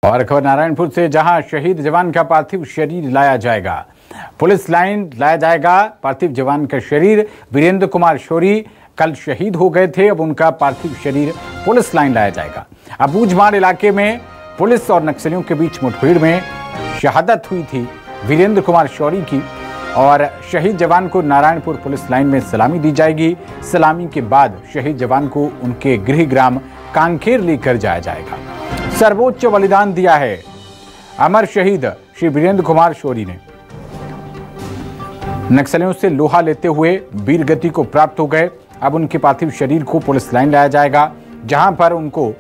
और खबर नारायणपुर से, जहां शहीद जवान का पार्थिव शरीर लाया जाएगा। पुलिस लाइन लाया जाएगा पार्थिव जवान का शरीर। वीरेंद्र कुमार शौरी कल शहीद हो गए थे, अब उनका पार्थिव शरीर पुलिस लाइन लाया जाएगा। अबूझमाड़ इलाके में पुलिस और नक्सलियों के बीच मुठभेड़ में शहादत हुई थी वीरेंद्र कुमार शौरी की, और शहीद जवान को नारायणपुर पुलिस लाइन में सलामी दी जाएगी। सलामी के बाद शहीद जवान को उनके गृह ग्राम कांकेर लेकर जाया जाएगा। सर्वोच्च बलिदान दिया है अमर शहीद श्री वीरेंद्र कुमार शौरी ने। नक्सलियों से लोहा लेते हुए वीर गति को प्राप्त हो गए। अब उनके पार्थिव शरीर को पुलिस लाइन लाया जाएगा, जहां पर उनको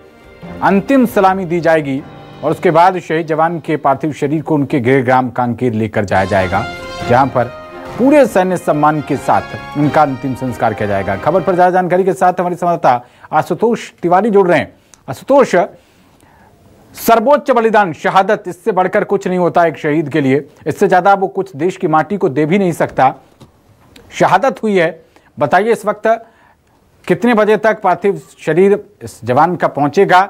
अंतिम सलामी दी जाएगी, और उसके बाद शहीद जवान के पार्थिव शरीर को उनके गृह ग्राम कांकेर लेकर जाया जाएगा, जहां पर पूरे सैन्य सम्मान के साथ उनका अंतिम संस्कार किया जाएगा। खबर पर ज्यादा जानकारी के साथ हमारे संवाददाता आशुतोष तिवारी जुड़ रहे हैं। आशुतोष, सर्वोच्च बलिदान, शहादत, इससे बढ़कर कुछ नहीं होता एक शहीद के लिए। इससे ज्यादा वो कुछ देश की माटी को दे भी नहीं सकता। शहादत हुई है, बताइए इस वक्त कितने बजे तक पार्थिव शरीर इस जवान का पहुंचेगा?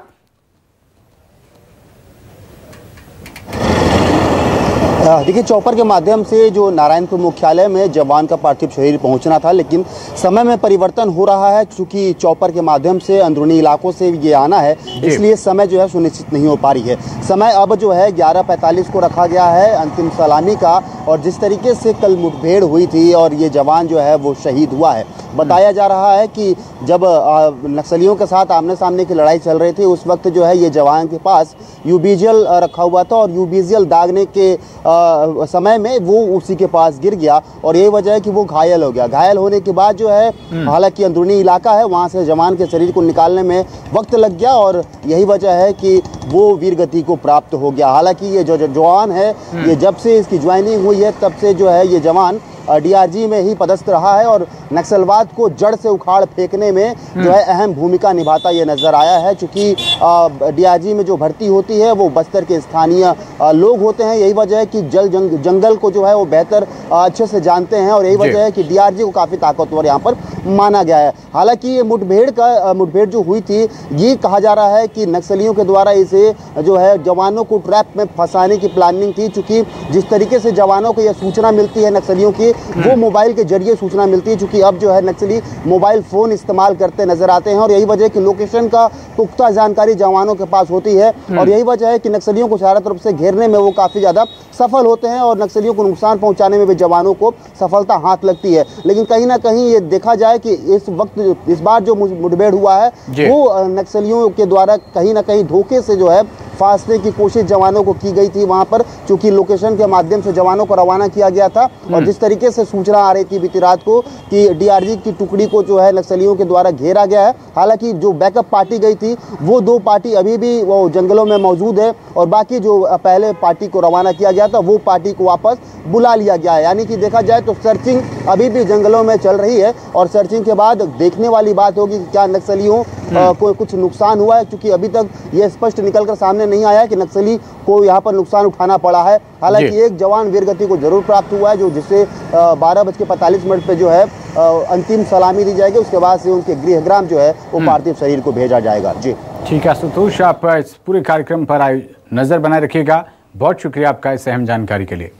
देखिए, चॉपर के माध्यम से जो नारायणपुर मुख्यालय में जवान का पार्थिव शरीर पहुंचना था, लेकिन समय में परिवर्तन हो रहा है। क्योंकि चॉपर के माध्यम से अंदरूनी इलाकों से ये आना है, इसलिए समय जो है सुनिश्चित नहीं हो पा रही है। समय अब जो है 11:45 को रखा गया है अंतिम सलामी का। और जिस तरीके से कल मुठभेड़ हुई थी और ये जवान जो है वो शहीद हुआ है, बताया जा रहा है कि जब नक्सलियों के साथ आमने सामने की लड़ाई चल रही थी, उस वक्त जो है ये जवान के पास यूबीजीएल रखा हुआ था, और यूबीजीएल दागने के समय में वो उसी के पास गिर गया, और यही वजह है कि वो घायल हो गया। घायल होने के बाद जो है, हालांकि अंदरूनी इलाका है, वहां से जवान के शरीर को निकालने में वक्त लग गया, और यही वजह है कि वो वीरगति को प्राप्त हो गया। हालांकि ये जो जवान है, ये जब से इसकी ज्वाइनिंग हुई है तब से जो है ये जवान डीआरजी में ही पदस्थ रहा है, और नक्सलवाद को जड़ से उखाड़ फेंकने में जो है अहम भूमिका निभाता ये नजर आया है। चूंकि डीआरजी में जो भर्ती होती है वो बस्तर के स्थानीय लोग होते हैं। यही वजह है कि जंगल को जो है वो बेहतर अच्छे से जानते हैं, और यही वजह है कि डीआरजी को काफ़ी ताकतवर यहाँ पर माना गया है। हालांकि ये मुठभेड़ जो हुई थी, ये कहा जा रहा है कि नक्सलियों के द्वारा इसे जो है जवानों को ट्रैप में फंसाने की प्लानिंग थी। चूँकि जिस तरीके से जवानों को यह सूचना मिलती है नक्सलियों की, वो मोबाइल के जरिए सूचना मिलती है। चूंकि अब जो है नक्सली मोबाइल फोन इस्तेमाल करते नजर आते हैं, और यही वजह है कि लोकेशन का पुख्ता जानकारी जवानों के पास होती है, और यही वजह है कि नक्सलियों को चारों तरफ से घेरने में वो काफी ज्यादा सफल होते हैं, और नक्सलियों को नुकसान पहुंचाने में भी जवानों को सफलता हाथ लगती है। लेकिन कहीं ना कहीं ये देखा जाए कि इस बार जो मुठभेड़ हुआ है वो नक्सलियों के द्वारा कहीं ना कहीं धोखे से जो है फांसने की कोशिश जवानों को की गई थी वहां पर। चूंकि लोकेशन के माध्यम से जवानों को रवाना किया गया था, और जिस तरीके से सूचना आ रही थी बीती रात को कि डीआरजी की टुकड़ी को जो है नक्सलियों के द्वारा घेरा गया है। हालांकि जो बैकअप पार्टी गई थी वो 2 पार्टी अभी भी वो जंगलों में मौजूद है, और बाकी जो पहले पार्टी को रवाना किया गया था वो पार्टी को वापस बुला लिया गया है। यानी कि देखा जाए तो सर्चिंग अभी भी जंगलों में चल रही है, और सर्चिंग के बाद देखने वाली बात होगी कि क्या नक्सलियों को कुछ नुकसान हुआ है। क्योंकि अभी तक ये स्पष्ट निकलकर सामने नहीं आया है कि नक्सली को यहाँ पर नुकसान उठाना पड़ा है। हालांकि एक जवान वीरगति को जरूर प्राप्त हुआ है, जिससे 12:45 पे जो है अंतिम सलामी दी जाएगी। उसके बाद से उनके गृह ग्राम जो है वो पार्थिव शरीर को भेजा जाएगा। जी ठीक है आशुतोष, आप इस पूरे कार्यक्रम पर नजर बनाए रखिएगा। बहुत शुक्रिया आपका इस अहम जानकारी के लिए।